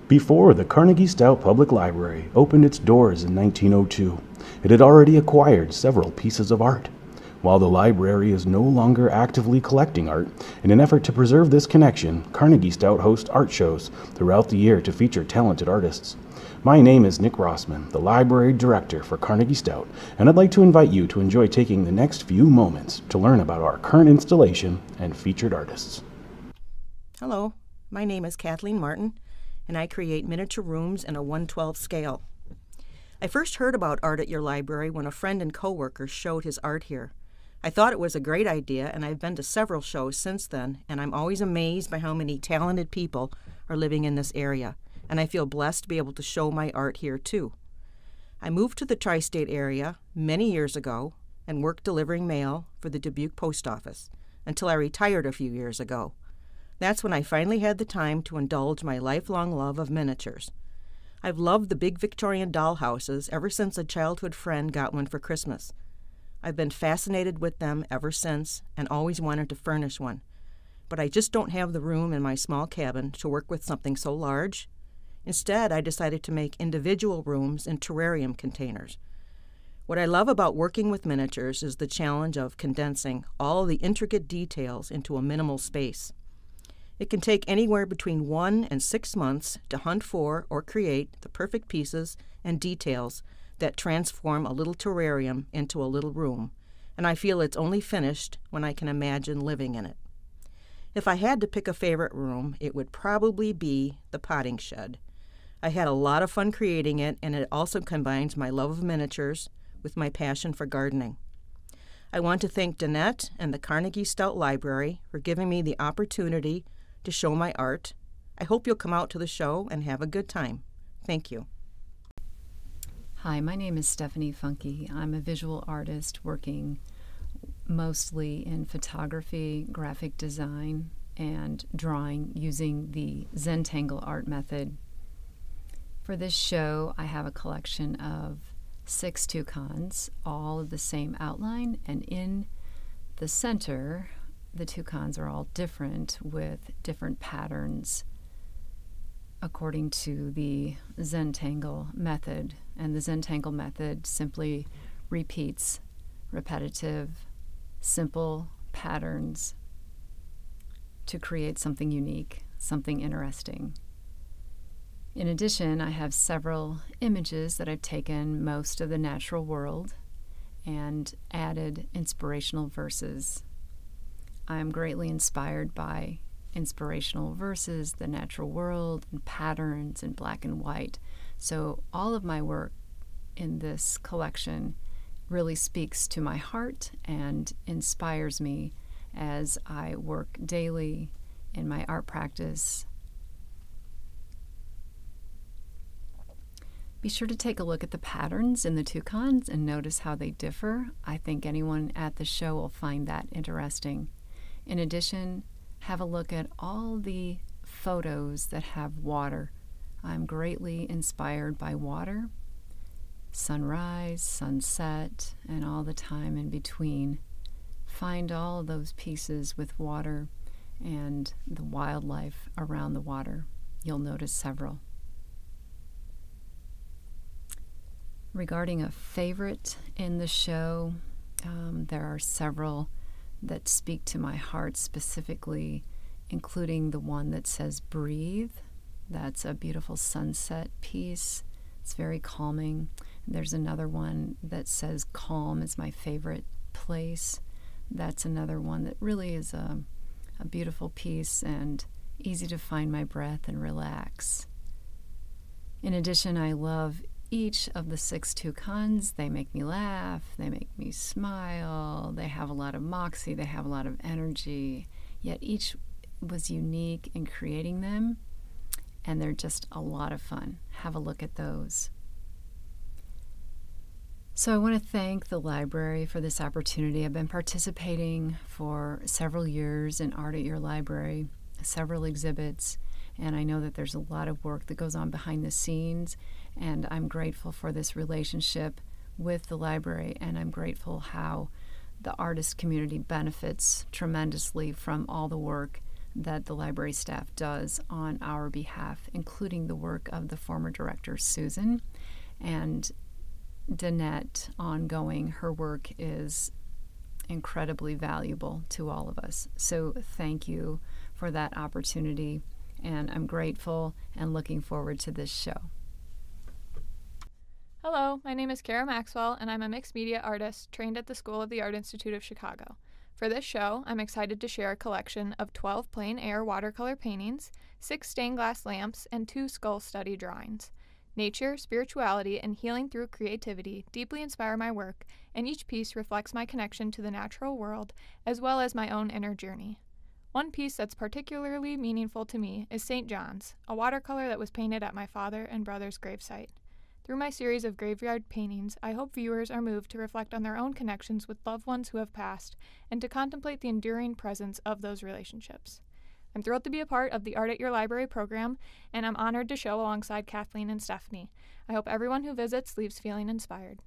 Before the Carnegie-Stout Public Library opened its doors in 1902, it had already acquired several pieces of art. While the library is no longer actively collecting art, in an effort to preserve this connection, Carnegie-Stout hosts art shows throughout the year to feature talented artists. My name is Nick Rossman, the Library Director for Carnegie-Stout, and I'd like to invite you to enjoy taking the next few moments to learn about our current installation and featured artists. Hello, my name is Kathleen Martin, and I create miniature rooms in a 1/12 scale. I first heard about art at your library when a friend and coworker showed his art here. I thought it was a great idea, and I've been to several shows since then, and I'm always amazed by how many talented people are living in this area, and I feel blessed to be able to show my art here too. I moved to the tri-state area many years ago and worked delivering mail for the Dubuque Post Office until I retired a few years ago. That's when I finally had the time to indulge my lifelong love of miniatures. I've loved the big Victorian dollhouses ever since a childhood friend got one for Christmas. I've been fascinated with them ever since and always wanted to furnish one. But I just don't have the room in my small cabin to work with something so large. Instead, I decided to make individual rooms in terrarium containers. What I love about working with miniatures is the challenge of condensing all the intricate details into a minimal space. It can take anywhere between 1 and 6 months to hunt for or create the perfect pieces and details that transform a little terrarium into a little room, and I feel it's only finished when I can imagine living in it. If I had to pick a favorite room, it would probably be the potting shed. I had a lot of fun creating it, and it also combines my love of miniatures with my passion for gardening. I want to thank Danette and the Carnegie-Stout Library for giving me the opportunity to show my art. I hope you'll come out to the show and have a good time. Thank you. Hi, my name is Stephanie Funke. I'm a visual artist working mostly in photography, graphic design, and drawing using the Zentangle art method. For this show, I have a collection of 6 toucans, all of the same outline, and in the center, the toucans are all different with different patterns according to the Zentangle method. And the Zentangle method simply repeats repetitive, simple patterns to create something unique, something interesting. In addition, I have several images that I've taken most of the natural world and added inspirational verses. I am greatly inspired by inspirational verses, the natural world, and patterns in black and white. So all of my work in this collection really speaks to my heart and inspires me as I work daily in my art practice. Be sure to take a look at the patterns in the toucans and notice how they differ. I think anyone at the show will find that interesting. In addition, have a look at all the photos that have water. I'm greatly inspired by water, sunrise, sunset, and all the time in between. Find all of those pieces with water and the wildlife around the water. You'll notice several. Regarding a favorite in the show, there are several that speak to my heart specifically, including the one that says breathe. That's a beautiful sunset piece. It's very calming. There's another one that says calm is my favorite place. That's another one that really is a beautiful piece and easy to find my breath and relax. In addition, I love each of the 6 toucans. They make me laugh, they make me smile, they have a lot of moxie, they have a lot of energy, yet each was unique in creating them, and they're just a lot of fun. Have a look at those. So I want to thank the library for this opportunity. I've been participating for several years in Art at Your Library, several exhibits, and I know that there's a lot of work that goes on behind the scenes, and I'm grateful for this relationship with the library, and I'm grateful how the artist community benefits tremendously from all the work that the library staff does on our behalf, including the work of the former director, Susan, and Danette ongoing. Her work is incredibly valuable to all of us. So thank you for that opportunity, and I'm grateful and looking forward to this show. Hello, my name is Kara Maxwell, and I'm a mixed media artist trained at the School of the Art Institute of Chicago. For this show, I'm excited to share a collection of 12 plein air watercolor paintings, 6 stained glass lamps, and 2 skull study drawings. Nature, spirituality, and healing through creativity deeply inspire my work, and each piece reflects my connection to the natural world as well as my own inner journey. One piece that's particularly meaningful to me is St. John's, a watercolor that was painted at my father and brother's gravesite. Through my series of graveyard paintings, I hope viewers are moved to reflect on their own connections with loved ones who have passed and to contemplate the enduring presence of those relationships. I'm thrilled to be a part of the Art at Your Library program, and I'm honored to show alongside Kathleen and Stephanie. I hope everyone who visits leaves feeling inspired.